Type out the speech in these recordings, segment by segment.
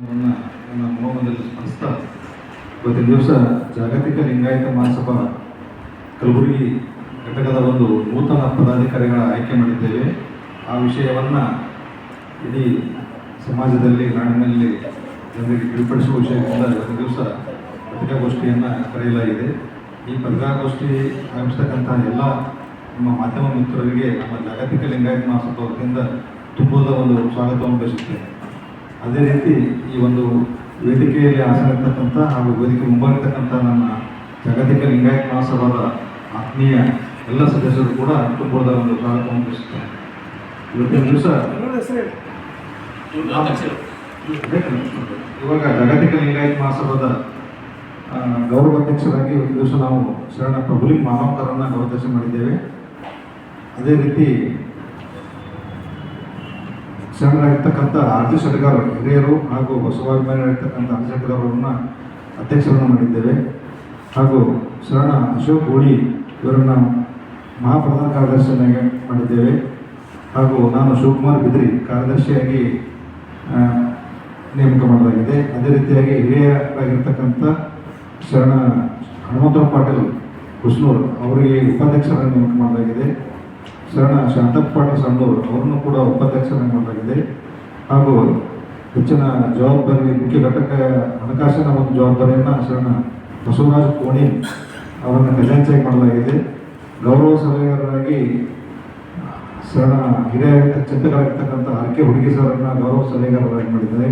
ನನ್ನ ಮನೋಮನದಲ್ಲಿ ಸ್ಮರಿಸ್ತಾ ಇವತ್ತಿನ ದಿವಸ ಜಾಗತಿಕ ಲಿಂಗಾಯತ ಮಹಾಸಭಾ ಕಲಬುರಗಿ ಘಟಕದ ಒಂದು ನೂತನ ಪದಾಧಿಕಾರಿಗಳ ಆಯ್ಕೆ ಮಾಡಿದ್ದೇವೆ. ಆ ವಿಷಯವನ್ನು ಇಡೀ ಸಮಾಜದಲ್ಲಿ ನಾಡಿನಲ್ಲಿ ಜನರಿಗೆ ತಿಳಿಪಡಿಸುವ ವಿಷಯದಿಂದ ಇವತ್ತಿನ ದಿವಸ ಪತ್ರಿಕಾಗೋಷ್ಠಿಯನ್ನು ಕರೆಯಲಾಗಿದೆ. ಈ ಪತ್ರಿಕಾಗೋಷ್ಠಿ ಆಗಮಿಸ್ತಕ್ಕಂಥ ಎಲ್ಲ ನಮ್ಮ ಮಾಧ್ಯಮ ಮಿತ್ರರಿಗೆ ನಮ್ಮ ಜಾಗತಿಕ ಲಿಂಗಾಯತ ಮಹಾಸಭಾ ವತಿಯಿಂದ ತುಂಬದ ಒಂದು ಸ್ವಾಗತವನ್ನು ಬಯಸುತ್ತೇನೆ. ಅದೇ ರೀತಿ ಈ ಒಂದು ವೇದಿಕೆಯಲ್ಲಿ ಆಸನಿರ್ತಕ್ಕಂಥ ಹಾಗೂ ವೇದಿಕೆ ಮುಂಬಾಗಿರ್ತಕ್ಕಂಥ ನಮ್ಮ ಜಾಗತಿಕ ಲಿಂಗಾಯತ ಮಹಾಸಭಾದ ಆತ್ಮೀಯ ಎಲ್ಲ ಸದಸ್ಯರು ಕೂಡ ತುಂಬದ ಒಂದು ಸ್ವಾಗತವನ್ನು ಬಯಸುತ್ತೇನೆ. ಇವತ್ತಿನ ದಿವಸ ಇವಾಗ ಜಾಗತಿಕ ಲಿಂಗಾಯತ ಮಹಾಸಭಾದ ಗೌರವಾಧ್ಯಕ್ಷರಾಗಿ ಒಂದು ದಿವಸ ನಾವು ಶರಣ ಪ್ರಭುಲಿಂಗ ಮಾನವಕರನ್ನು ಗೌರವಾಧ್ಯಕ್ಷ ಮಾಡಿದ್ದೇವೆ. ಅದೇ ರೀತಿ ಶರಣರಾಗಿರ್ತಕ್ಕಂಥ ಆರ್ಜಿ ಶೆಟ್ಗಾರ್ ಹಿರಿಯರು ಹಾಗೂ ಬಸವಾಭಿಮಾನಿಯಾಗಿರ್ತಕ್ಕಂಥ ಆರ್ಜಿ ಶೆಟ್ಗಾರ್ ಅವರನ್ನು ಅಧ್ಯಕ್ಷರನ್ನು ಮಾಡಿದ್ದೇವೆ. ಹಾಗೂ ಶರಣ ಅಶೋಕ್ ಹೋಳಿ ಇವರನ್ನು ಮಹಾಪ್ರಧಾನ ಕಾರ್ಯದರ್ಶಿಯನ್ನಾಗಿ ಮಾಡಿದ್ದೇವೆ. ಹಾಗೂ ನಾನು ಶಿವಕುಮಾರ್ ಬಿದ್ರಿ ಕಾರ್ಯದರ್ಶಿಯಾಗಿ ನೇಮಕ ಮಾಡಲಾಗಿದೆ. ಅದೇ ರೀತಿಯಾಗಿ ಹಿರಿಯರಾಗಿರ್ತಕ್ಕಂಥ ಶರಣ ಹನುಮಂತರಾವ್ ಪಾಟೀಲ್ ಹುಸ್ನೂರ್ ಅವರಿಗೆ ಉಪಾಧ್ಯಕ್ಷರನ್ನು ನೇಮಕ ಮಾಡಲಾಗಿದೆ. ಶರಣ ಶಾಂತಪ್ಪ ಪಾಟೀಲ್ ಸಣ್ಣೂರು ಅವರನ್ನು ಕೂಡ ಉಪಾಧ್ಯಕ್ಷರನ್ನು ಮಾಡಲಾಗಿದೆ. ಹಾಗೂ ಹೆಚ್ಚಿನ ಜವಾಬ್ದಾರಿ ಮುಖ್ಯ ಘಟಕ ಹಣಕಾಸಿನ ಒಂದು ಜವಾಬ್ದಾರಿಯನ್ನು ಶರಣ ಬಸವರಾಜ್ ಕೋಣಿ ಅವರನ್ನು ಖಜಾಂಚಿಯಾಗಿ ಮಾಡಲಾಗಿದೆ. ಗೌರವ ಸಲಹೆಗಾರರಾಗಿ ಶರಣ ಹಿರಿಯ ಚಿಂತಕರಾಗಿರ್ತಕ್ಕಂಥ ಆರ್.ಕೆ. ಹುಡುಗಿ ಸರನ್ನು ಗೌರವ ಸಲಹೆಗಾರರಾಗಿ ಮಾಡಿದ್ದಾರೆ.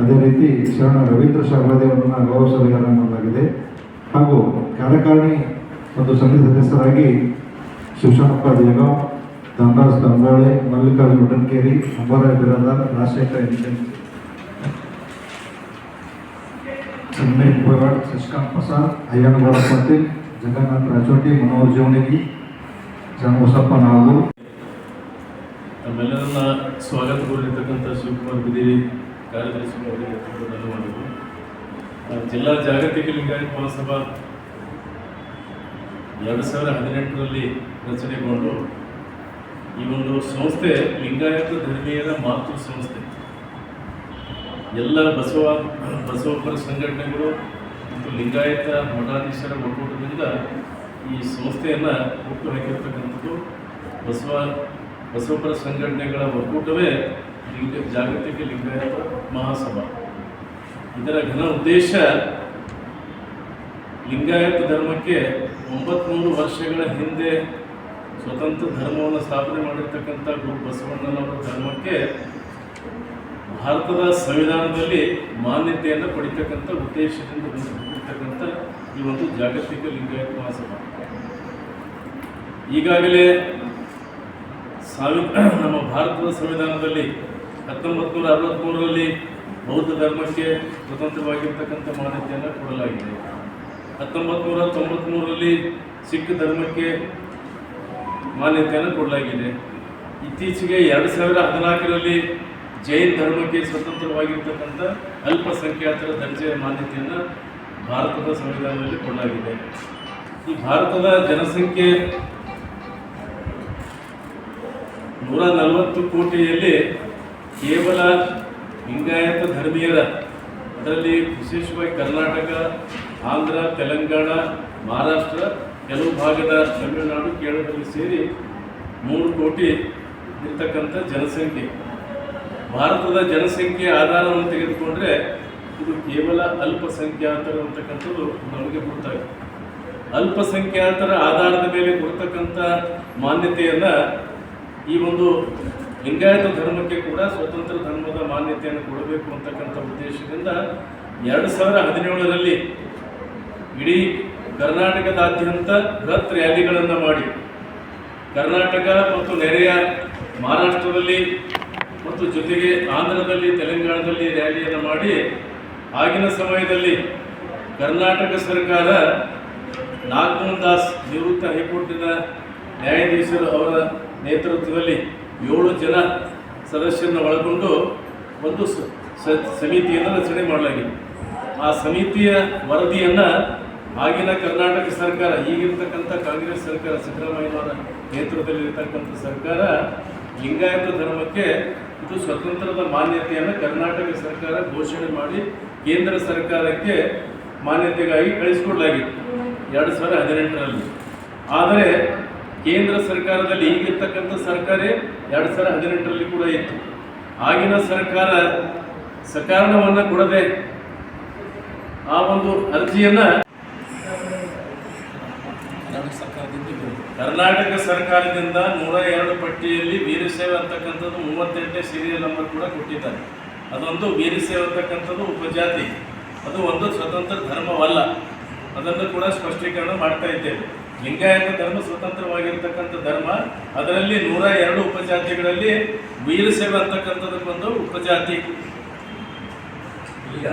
ಅದೇ ರೀತಿ ಶರಣ ರವೀಂದ್ರ ಶಾರ್ವದೇವರನ್ನು ಗೌರವ ಸಲಹೆಗಾರರಾಗಿ ಮಾಡಲಾಗಿದೆ. ಹಾಗೂ ಕಾರ್ಯಕಾರಿಣಿ ಮತ್ತು ಸಮಿತಿ ಸದಸ್ಯರಾಗಿ ಶಿವಶರಣಪ್ಪ ದೇಗಾಂವ್, ಧನರಾಜ್ ತಂಬಾಳೆ, ಮಲ್ಲಿಕಾರ್ಜುನ ಒಡನ್ಕೇರಿ, ಅಂಬಾರಾಯ್ ಬಿರಾದಾರ್, ರಾಜಶೇಖರ ಚೆನ್ನೈ ಪೋವಾಡ್, ಶಶಿಕಾಂತ್ ಪ್ರಸಾದ್, ಅಯ್ಯನಗೌಡ ಪಾಟೀಲ್, ಜಗನ್ನಾಥ್ ರಾಜೋಟಿ, ಮನೋಹರ್ ಜವಣಗಿ, ಜನಬಸಪ್ಪ ನಾಗೂರ್. ನಮ್ಮೆಲ್ಲರನ್ನ ಸ್ವಾಗತಗೊಂಡಿರ್ತಕ್ಕಂಥ ಶಿವಕುಮಾರ್ ಬಿದಿರಿ ಕಾರ್ಯದರ್ಶಿಯವರಿಗೆ ತುಂಬ ಧನ್ಯವಾದಗಳು. ಜಿಲ್ಲಾ ಜಾಗತಿಕ ಲಿಂಗಾಯತ ಮಹಾಸಭಾ 2018ರಲ್ಲಿ ರಚನೆಗೊಂಡು ಈ ಒಂದು ಸಂಸ್ಥೆ ಲಿಂಗಾಯತ ಧರ್ಮೀಯರ ಮಾತೃ ಸಂಸ್ಥೆ. ಎಲ್ಲ ಬಸವಪರ ಸಂಘಟನೆಗಳು ಮತ್ತು ಲಿಂಗಾಯತ ಮಠಾಧೀಶರ ಒಕ್ಕೂಟದಿಂದ ಈ ಸಂಸ್ಥೆಯನ್ನು ಹುಟ್ಟು ಹಾಕಿರ್ತಕ್ಕಂಥದ್ದು ಬಸವಪರ ಸಂಘಟನೆಗಳ ಒಕ್ಕೂಟವೇ ಜಾಗತಿಕ ಲಿಂಗಾಯತ ಮಹಾಸಭಾ. ಇದರ ಘನ ಉದ್ದೇಶ ಲಿಂಗಾಯತ ಧರ್ಮಕ್ಕೆ 900 ವರ್ಷಗಳ ಹಿಂದೆ ಸ್ವತಂತ್ರ ಧರ್ಮವನ್ನು ಸ್ಥಾಪನೆ ಮಾಡಿರ್ತಕ್ಕಂಥ ಗುರು ಬಸವಣ್ಣನವರ ಧರ್ಮಕ್ಕೆ ಭಾರತದ ಸಂವಿಧಾನದಲ್ಲಿ ಮಾನ್ಯತೆಯನ್ನು ಪಡಿತಕ್ಕಂಥ ಉದ್ದೇಶದಿಂದ ಹೊಂದಿರತಕ್ಕಂಥ ಈ ಒಂದು ಜಾಗತಿಕ ಲಿಂಗಾಯತ ಮಹಾಸಭಾ. ಈಗಾಗಲೇ ನಮ್ಮ ಭಾರತದ ಸಂವಿಧಾನದಲ್ಲಿ 1963ರಲ್ಲಿ ಬೌದ್ಧ ಧರ್ಮಕ್ಕೆ ಸ್ವತಂತ್ರವಾಗಿರ್ತಕ್ಕಂಥ ಮಾನ್ಯತೆಯನ್ನು ಕೊಡಲಾಗಿದೆ. 1993ರಲ್ಲಿ ಸಿಖ್ ಧರ್ಮಕ್ಕೆ ಮಾನ್ಯತೆಯನ್ನು ಕೊಡಲಾಗಿದೆ. ಇತ್ತೀಚೆಗೆ 2014ರಲ್ಲಿ ಜೈನ್ ಧರ್ಮಕ್ಕೆ ಸ್ವತಂತ್ರವಾಗಿರ್ತಕ್ಕಂಥ ಅಲ್ಪಸಂಖ್ಯಾತರ ದರ್ಜೆಯ ಮಾನ್ಯತೆಯನ್ನು ಭಾರತದ ಸಂವಿಧಾನದಲ್ಲಿ ಕೊಡಲಾಗಿದೆ. ಈ ಭಾರತದ ಜನಸಂಖ್ಯೆ 140 ಕೋಟಿಯಲ್ಲಿ ಕೇವಲ ಲಿಂಗಾಯತ ಧರ್ಮೀಯರ, ಅದರಲ್ಲಿ ವಿಶೇಷವಾಗಿ ಕರ್ನಾಟಕ, ಆಂಧ್ರ, ತೆಲಂಗಾಣ, ಮಹಾರಾಷ್ಟ್ರ, ಕೆಲವು ಭಾಗದ ತಮಿಳುನಾಡು, ಕೇರಳದಲ್ಲಿ ಸೇರಿ 3 ಕೋಟಿ ಇರ್ತಕ್ಕಂಥ ಜನಸಂಖ್ಯೆ. ಭಾರತದ ಜನಸಂಖ್ಯೆ ಆಧಾರವನ್ನು ತೆಗೆದುಕೊಂಡ್ರೆ ಇದು ಕೇವಲ ಅಲ್ಪಸಂಖ್ಯಾತರು ಅಂತಕ್ಕಂಥದ್ದು ನಮಗೆ ಗೊತ್ತಾಗಿದೆ. ಅಲ್ಪಸಂಖ್ಯಾತರ ಆಧಾರದ ಮೇಲೆ ಕೊಡ್ತಕ್ಕಂಥ ಮಾನ್ಯತೆಯನ್ನು ಈ ಒಂದು ಲಿಂಗಾಯತ ಧರ್ಮಕ್ಕೆ ಕೂಡ ಸ್ವತಂತ್ರ ಧರ್ಮದ ಮಾನ್ಯತೆಯನ್ನು ಕೊಡಬೇಕು ಅಂತಕ್ಕಂಥ ಉದ್ದೇಶದಿಂದ 2017ರಲ್ಲಿ ಇಡೀ ಕರ್ನಾಟಕದಾದ್ಯಂತ ಬೃಹತ್ ರ್ಯಾಲಿಗಳನ್ನು ಮಾಡಿ ಕರ್ನಾಟಕ ಮತ್ತು ನೆರೆಯ ಮಹಾರಾಷ್ಟ್ರದಲ್ಲಿ ಮತ್ತು ಜೊತೆಗೆ ಆಂಧ್ರದಲ್ಲಿ, ತೆಲಂಗಾಣದಲ್ಲಿ ರ್ಯಾಲಿಯನ್ನು ಮಾಡಿ ಆಗಿನ ಸಮಯದಲ್ಲಿ ಕರ್ನಾಟಕ ಸರ್ಕಾರ ನಾಗಮೋಹನ್ ದಾಸ್ ನಿವೃತ್ತ ಹೈಕೋರ್ಟಿನ ನ್ಯಾಯಾಧೀಶರು ಅವರ ನೇತೃತ್ವದಲ್ಲಿ 7 ಜನ ಸದಸ್ಯರನ್ನು ಒಳಗೊಂಡು ಒಂದು ಸಮಿತಿಯನ್ನು ರಚನೆ ಮಾಡಲಾಗಿದೆ. ಆ ಸಮಿತಿಯ ವರದಿಯನ್ನು ಆಗಿನ ಕರ್ನಾಟಕ ಸರ್ಕಾರ, ಈಗಿರ್ತಕ್ಕಂಥ ಕಾಂಗ್ರೆಸ್ ಸರ್ಕಾರ, ಸಿದ್ದರಾಮಯ್ಯನವರ ನೇತೃತ್ವದಲ್ಲಿರ್ತಕ್ಕಂಥ ಸರ್ಕಾರ ಲಿಂಗಾಯತ ಧರ್ಮಕ್ಕೆ ಇದು ಸ್ವತಂತ್ರದ ಮಾನ್ಯತೆಯನ್ನು ಕರ್ನಾಟಕ ಸರ್ಕಾರ ಘೋಷಣೆ ಮಾಡಿ ಕೇಂದ್ರ ಸರ್ಕಾರಕ್ಕೆ ಮಾನ್ಯತೆಗಾಗಿ ಕಳಿಸಿಕೊಡಲಾಗಿತ್ತು 2018ರಲ್ಲಿ. ಆದರೆ ಕೇಂದ್ರ ಸರ್ಕಾರದಲ್ಲಿ ಈಗಿರ್ತಕ್ಕಂಥ ಸರ್ಕಾರ 2018ರಲ್ಲಿ ಕೂಡ ಇತ್ತು. ಆಗಿನ ಸರ್ಕಾರ ಸಕಾರಣವನ್ನು ಕೊಡದೆ ಆ ಒಂದು ಅರ್ಜಿಯನ್ನು ಕರ್ನಾಟಕ ಸರ್ಕಾರದಿಂದ 102 ಪಟ್ಟಿಯಲ್ಲಿ ವೀರಶೈವ ಅಂತಕ್ಕಂಥದ್ದು 38ನೇ ಸೀರಿಯಲ್ ನಂಬರ್ ಕೂಡ ಕೊಟ್ಟಿದ್ದಾರೆ. ಅದೊಂದು ವೀರಶೈವ ಅಂತಕ್ಕಂಥದ್ದು ಉಪಜಾತಿ, ಅದು ಒಂದು ಸ್ವತಂತ್ರ ಧರ್ಮವಲ್ಲ. ಅದನ್ನು ಕೂಡ ಸ್ಪಷ್ಟೀಕರಣ ಮಾಡ್ತಾ ಇದ್ದೇವೆ. ಲಿಂಗಾಯತ ಧರ್ಮ ಸ್ವತಂತ್ರವಾಗಿರ್ತಕ್ಕಂಥ ಧರ್ಮ. ಅದರಲ್ಲಿ 102 ಉಪಜಾತಿಗಳಲ್ಲಿ ವೀರಶೈವ ಅಂತಕ್ಕಂಥದಕ್ಕೊಂದು ಉಪಜಾತಿ. ಈಗ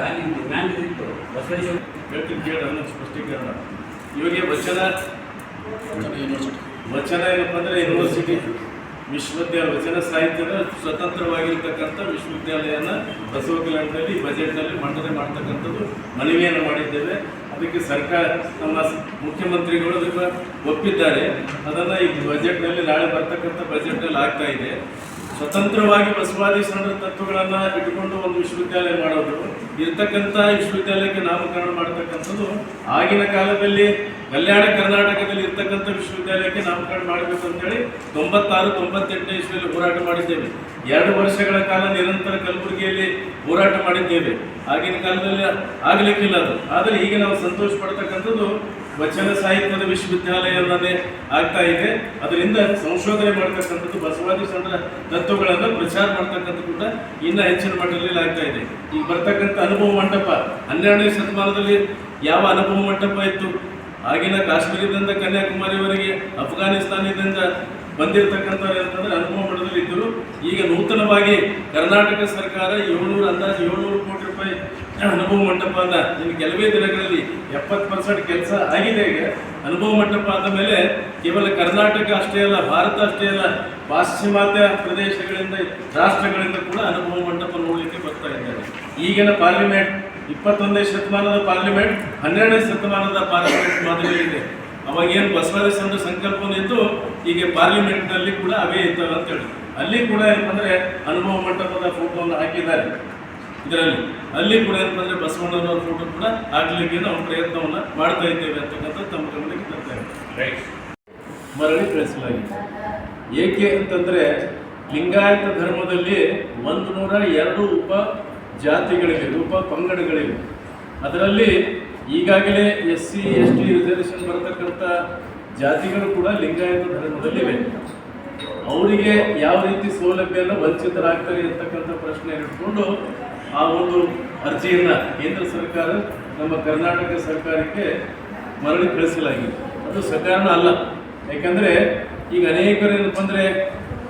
ಹೇಳ್ತೀನಿ ಕೇಳಿ ಅದನ್ನು ಸ್ಪಷ್ಟೀಕರಣ. ಇವಾಗ ವಚನ ಏನಪ್ಪ ಅಂದರೆ ಯೂನಿವರ್ಸಿಟಿ ವಿಶ್ವವಿದ್ಯಾಲಯ ವಚನ ಸಾಹಿತ್ಯದ ಸ್ವತಂತ್ರವಾಗಿರ್ತಕ್ಕಂಥ ವಿಶ್ವವಿದ್ಯಾಲಯನ ಬಸವ ಕಲ್ಯಾಣದಲ್ಲಿ ಬಜೆಟ್ನಲ್ಲಿ ಮಂಡನೆ ಮಾಡ್ತಕ್ಕಂಥದ್ದು ಮನವಿಯನ್ನು ಮಾಡಿದ್ದೇವೆ. ಅದಕ್ಕೆ ಸರ್ಕಾರ ನಮ್ಮ ಮುಖ್ಯಮಂತ್ರಿಗಳು ಅದಕ್ಕೆ ಒಪ್ಪಿದ್ದಾರೆ. ಅದನ್ನು ಈ ಬಜೆಟ್ನಲ್ಲಿ ನಾಳೆ ಬರ್ತಕ್ಕಂಥ ಬಜೆಟ್ನಲ್ಲಿ ಆಗ್ತಾ ಇದೆ. ಸ್ವತಂತ್ರವಾಗಿ ಬಸವಾದಿ ಶರಣರ ತತ್ವಗಳನ್ನು ಇಟ್ಟುಕೊಂಡು ಒಂದು ವಿಶ್ವವಿದ್ಯಾಲಯ ಮಾಡೋದು, ಇರ್ತಕ್ಕಂಥ ವಿಶ್ವವಿದ್ಯಾಲಯಕ್ಕೆ ನಾಮಕರಣ ಮಾಡತಕ್ಕಂಥದ್ದು ಆಗಿನ ಕಾಲದಲ್ಲಿ ಕಲ್ಯಾಣ ಕರ್ನಾಟಕದಲ್ಲಿ ಇರ್ತಕ್ಕಂಥ ವಿಶ್ವವಿದ್ಯಾಲಯಕ್ಕೆ ನಾಮಕರಣ ಮಾಡಬೇಕು ಅಂತೇಳಿ 96-98ನೇ ಇಸ್ವಿಯಲ್ಲಿ ಹೋರಾಟ ಮಾಡಿದ್ದೇವೆ. 2 ವರ್ಷಗಳ ಕಾಲ ನಿರಂತರ ಕಲಬುರಗಿಯಲ್ಲಿ ಹೋರಾಟ ಮಾಡಿದ್ದೇವೆ. ಆಗಿನ ಕಾಲದಲ್ಲಿ ಆಗಲಿಕ್ಕಿಲ್ಲ ಅದು. ಆದರೆ ಈಗ ನಾವು ಸಂತೋಷ ಪಡ್ತಕ್ಕಂಥದ್ದು ವಚನ ಸಾಹಿತ್ಯದ ವಿಶ್ವವಿದ್ಯಾಲಯವನ್ನೇ ಆಗ್ತಾ ಇದೆ. ಅದರಿಂದ ಸಂಶೋಧನೆ ಮಾಡ್ತಕ್ಕಂಥದ್ದು ಬಸವಾದಿ ಶರಣರ ತತ್ವಗಳನ್ನು ಪ್ರಚಾರ ಮಾಡ್ತಕ್ಕಂಥದ್ದು ಕೂಡ ಇನ್ನೂ ಹೆಚ್ಚಿನ ಮಟ್ಟದಲ್ಲಿ ಆಗ್ತಾ ಇದೆ. ಈಗ ಬರ್ತಕ್ಕಂಥ ಅನುಭವ ಮಂಟಪ 12ನೇ ಶತಮಾನದಲ್ಲಿ ಯಾವ ಅನುಭವ ಮಂಟಪ ಇತ್ತು? ಆಗಿನ ಕಾಶ್ಮೀರದಿಂದ ಕನ್ಯಾಕುಮಾರಿವರೆಗೆ ಅಫ್ಘಾನಿಸ್ತಾನದಿಂದ ಬಂದಿರತಕ್ಕಂಥವ್ರು ಅಂತಂದ್ರೆ ಅನುಭವ ಮಂಟಪದಲ್ಲಿ ಇದ್ದರು. ಈಗ ನೂತನವಾಗಿ ಕರ್ನಾಟಕ ಸರ್ಕಾರ 700 ಕೋಟಿ ರೂಪಾಯಿ ಅನುಭವ ಮಂಟಪನ ಇನ್ನು ಕೆಲವೇ ದಿನಗಳಲ್ಲಿ 70% ಕೆಲಸ ಆಗಿದೆ. ಈಗ ಅನುಭವ ಮಂಟಪ ಆದ ಮೇಲೆ ಕೇವಲ ಕರ್ನಾಟಕ ಅಷ್ಟೇ ಅಲ್ಲ, ಭಾರತ ಅಷ್ಟೇ ಅಲ್ಲ, ಪಾಶ್ಚಿಮಾತ್ಯ ಪ್ರದೇಶಗಳಿಂದ ರಾಷ್ಟ್ರಗಳಿಂದ ಕೂಡ ಅನುಭವ ಮಂಟಪ ನೋಡಲಿಕ್ಕೆ ಬರ್ತಾ ಇದ್ದಾರೆ. ಈಗಿನ ಪಾರ್ಲಿಮೆಂಟ್ 21ನೇ ಶತಮಾನದ ಪಾರ್ಲಿಮೆಂಟ್ 12ನೇ ಶತಮಾನದ ಪಾರ್ಲಿಮೆಂಟ್ ಮಾದರಿಯಲ್ಲಿದೆ. ಅವಾಗ ಏನು ಬಸವಾದಿ ಶರಣರ ಸಂಕಲ್ಪನೂ ಇತ್ತು, ಈಗ ಪಾರ್ಲಿಮೆಂಟ್ನಲ್ಲಿ ಕೂಡ ಅವೇ ಇರ್ತವೆ ಅಂತೇಳಿ ಅಲ್ಲಿ ಕೂಡ ಏನಂದರೆ ಅನುಭವ ಮಂಟಪದ ಫೋಟೋವನ್ನು ಹಾಕಿದ್ದಾರೆ. ಇದರಲ್ಲಿ ಅಲ್ಲಿ ಕೂಡ ಏನಂದರೆ ಬಸವಣ್ಣನವರ ಫೋಟೋ ಕೂಡ ಹಾಕಲಿಕ್ಕೆ ನಾವು ಪ್ರಯತ್ನವನ್ನು ಮಾಡ್ತಾ ಇದ್ದೇವೆ ಅಂತಕ್ಕಂಥ ತಮ್ಮ ಗಮನಕ್ಕೆ ತರ್ತೇವೆ. ರೈಟ್, ಮರಳಿ ಕಳಿಸಲಾಗಿದೆ. ಏಕೆ ಅಂತಂದರೆ ಲಿಂಗಾಯತ ಧರ್ಮದಲ್ಲಿ 102 ಉಪ ಜಾತಿಗಳಿವೆ, ಉಪ ಪಂಗಡಗಳಿವೆ. ಅದರಲ್ಲಿ ಈಗಾಗಲೇ SC ST ರಿಸರ್ವೇಷನ್ ಬರತಕ್ಕಂಥ ಜಾತಿಗಳು ಕೂಡ ಲಿಂಗಾಯತ ಧರ್ಮದಲ್ಲಿವೆ. ಅವರಿಗೆ ಯಾವ ರೀತಿ ಸೌಲಭ್ಯನ ವಂಚಿತರಾಗ್ತಾರೆ ಅಂತಕ್ಕಂಥ ಪ್ರಶ್ನೆ ಇಟ್ಕೊಂಡು ಆ ಒಂದು ಅರ್ಜಿಯನ್ನು ಕೇಂದ್ರ ಸರ್ಕಾರ ನಮ್ಮ ಕರ್ನಾಟಕ ಸರ್ಕಾರಕ್ಕೆ ಮರಳಿ ಕಳಿಸಲಾಗಿದೆ. ಅದು ಸಕಾರಣ ಅಲ್ಲ. ಯಾಕಂದರೆ ಈಗ ಅನೇಕರು ಏನಪ್ಪ ಅಂದರೆ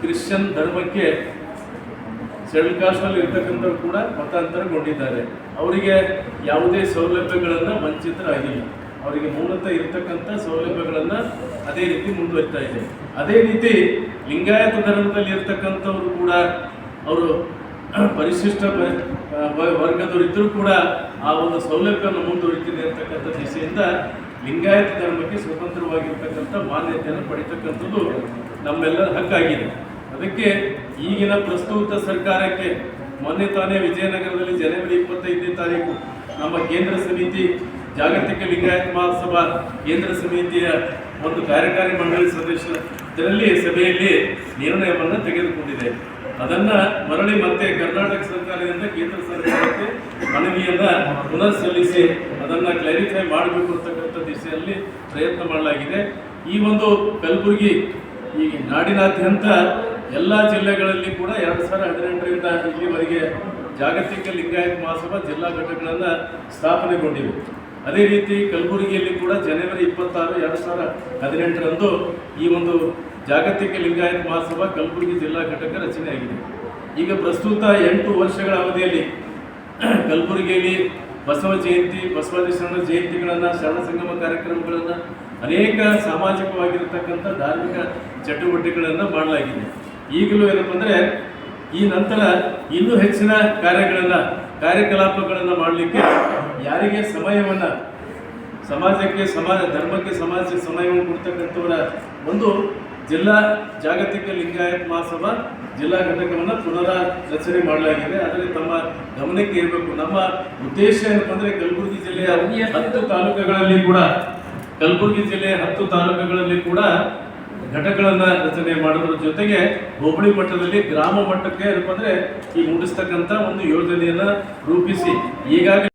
ಕ್ರಿಶ್ಚಿಯನ್ ಧರ್ಮಕ್ಕೆ ಶೆಡ್ಯೂಲ್ ಕಾಸ್ಟ್ನಲ್ಲಿ ಇರ್ತಕ್ಕಂಥವ್ರು ಕೂಡ ಮತಾಂತರಗೊಂಡಿದ್ದಾರೆ. ಅವರಿಗೆ ಯಾವುದೇ ಸೌಲಭ್ಯಗಳನ್ನು ವಂಚಿತರಾಗಿಲ್ಲ. ಅವರಿಗೆ ಮೂಲತಃ ಇರತಕ್ಕಂಥ ಸೌಲಭ್ಯಗಳನ್ನು ಅದೇ ರೀತಿ ಮುಂದುವರಿತಾ ಇದೆ. ಅದೇ ರೀತಿ ಲಿಂಗಾಯತ ಧರ್ಮದಲ್ಲಿ ಇರ್ತಕ್ಕಂಥವ್ರು ಕೂಡ ಅವರು ಪರಿಶಿಷ್ಟ ವರ್ಗದವರಿದ್ದರೂ ಕೂಡ ಆ ಒಂದು ಸೌಲಭ್ಯವನ್ನು ಮುಂದುವರಿತಿದೆ ಅಂತಕ್ಕಂಥ ದಿಸೆಯಿಂದ ಲಿಂಗಾಯತ ಧರ್ಮಕ್ಕೆ ಸ್ವತಂತ್ರವಾಗಿರ್ತಕ್ಕಂಥ ಮಾನ್ಯತೆಯನ್ನು ಪಡಿತಕ್ಕಂಥದ್ದು ನಮ್ಮೆಲ್ಲರ ಹಕ್ಕಾಗಿದೆ. ಅದಕ್ಕೆ ಈಗಿನ ಪ್ರಸ್ತುತ ಸರ್ಕಾರಕ್ಕೆ ಮೊನ್ನೆ ತಾನೇ ವಿಜಯನಗರದಲ್ಲಿ ಜನವರಿ 25ನೇ ತಾರೀಕು ನಮ್ಮ ಕೇಂದ್ರ ಸಮಿತಿ ಜಾಗತಿಕ ಲಿಂಗಾಯತ ಮಹಾಸಭಾ ಕೇಂದ್ರ ಸಮಿತಿಯ ಒಂದು ಕಾರ್ಯಕಾರಿ ಮಂಡಳಿ ಸದಸ್ಯರಲ್ಲಿ ಸಭೆಯಲ್ಲಿ ನಿರ್ಣಯವನ್ನು ತೆಗೆದುಕೊಂಡಿದೆ. ಅದನ್ನು ಮರಳಿ ಮತ್ತೆ ಕರ್ನಾಟಕ ಸರ್ಕಾರದಿಂದ ಕೇಂದ್ರ ಸರ್ಕಾರಕ್ಕೆ ಮನವಿಯನ್ನು ಪುನರ್ ಸಲ್ಲಿಸಿ ಅದನ್ನು ಕ್ಲಾರಿಫೈ ಮಾಡಬೇಕು ಅಂತಕ್ಕಂಥ ದಿಸೆಯಲ್ಲಿ ಪ್ರಯತ್ನ ಮಾಡಲಾಗಿದೆ. ಈ ಒಂದು ಕಲಬುರಗಿ ಈ ನಾಡಿನಾದ್ಯಂತ ಎಲ್ಲ ಜಿಲ್ಲೆಗಳಲ್ಲಿ ಕೂಡ 2018ರಿಂದ ಇಲ್ಲಿವರೆಗೆ ಜಾಗತಿಕ ಲಿಂಗಾಯತ ಮಹಾಸಭಾ ಜಿಲ್ಲಾ ಘಟಕಗಳನ್ನು ಸ್ಥಾಪನೆಗೊಂಡಿವೆ. ಅದೇ ರೀತಿ ಕಲಬುರಗಿಯಲ್ಲಿ ಕೂಡ ಜನವರಿ 26, 2018ರಂದು ಈ ಒಂದು ಜಾಗತಿಕ ಲಿಂಗಾಯತ ಮಹಾಸಭಾ ಕಲಬುರಗಿ ಜಿಲ್ಲಾ ಘಟಕ ರಚನೆಯಾಗಿದೆ. ಈಗ ಪ್ರಸ್ತುತ 8 ವರ್ಷಗಳ ಅವಧಿಯಲ್ಲಿ ಕಲಬುರಗಿಯಲ್ಲಿ ಬಸವ ಜಯಂತಿ, ಬಸವಾದಿ ಶರಣರ ಜಯಂತಿಗಳನ್ನು, ಶರಣ ಸಂಗಮ ಕಾರ್ಯಕ್ರಮಗಳನ್ನು, ಅನೇಕ ಸಾಮಾಜಿಕವಾಗಿರತಕ್ಕಂಥ ಧಾರ್ಮಿಕ ಚಟುವಟಿಕೆಗಳನ್ನು ಮಾಡಲಾಗಿದೆ. ಈಗಲೂ ಏನಪ್ಪ ಅಂದರೆ ಈ ನಂತರ ಇನ್ನೂ ಹೆಚ್ಚಿನ ಕಾರ್ಯಕಲಾಪಗಳನ್ನು ಮಾಡಲಿಕ್ಕೆ ಯಾರಿಗೆ ಸಮಯವನ್ನು ಸಮಾಜಕ್ಕೆ ಧರ್ಮಕ್ಕೆ ಸಮಾಜಕ್ಕೆ ಸಮಯವನ್ನು ಕೊಡ್ತಕ್ಕಂಥವರ ಒಂದು ಜಿಲ್ಲಾ ಜಾಗತಿಕ ಲಿಂಗಾಯತ ಮಹಾಸಭಾ ಜಿಲ್ಲಾ ಘಟಕವನ್ನು ಪುನರಾರಚನೆ ಮಾಡಲಾಗಿದೆ. ಆದರೆ ತಮ್ಮ ಗಮನಕ್ಕೆ ಇರಬೇಕು, ನಮ್ಮ ಉದ್ದೇಶ ಏನಪ್ಪ ಅಂದರೆ ಕಲಬುರಗಿ ಜಿಲ್ಲೆಯ 10 ತಾಲೂಕುಗಳಲ್ಲಿ ಕೂಡ ಘಟಕಗಳನ್ನು ರಚನೆ ಮಾಡೋದ್ರ ಜೊತೆಗೆ ಹೋಬಳಿ ಮಟ್ಟದಲ್ಲಿ ಗ್ರಾಮ ಮಟ್ಟಕ್ಕೆ ಏನಪ್ಪ ಅಂದರೆ ಈ ಮೂಡಿಸ್ತಕ್ಕಂಥ ಒಂದು ಯೋಜನೆಯನ್ನು ರೂಪಿಸಿ ಈಗಾಗಲೇ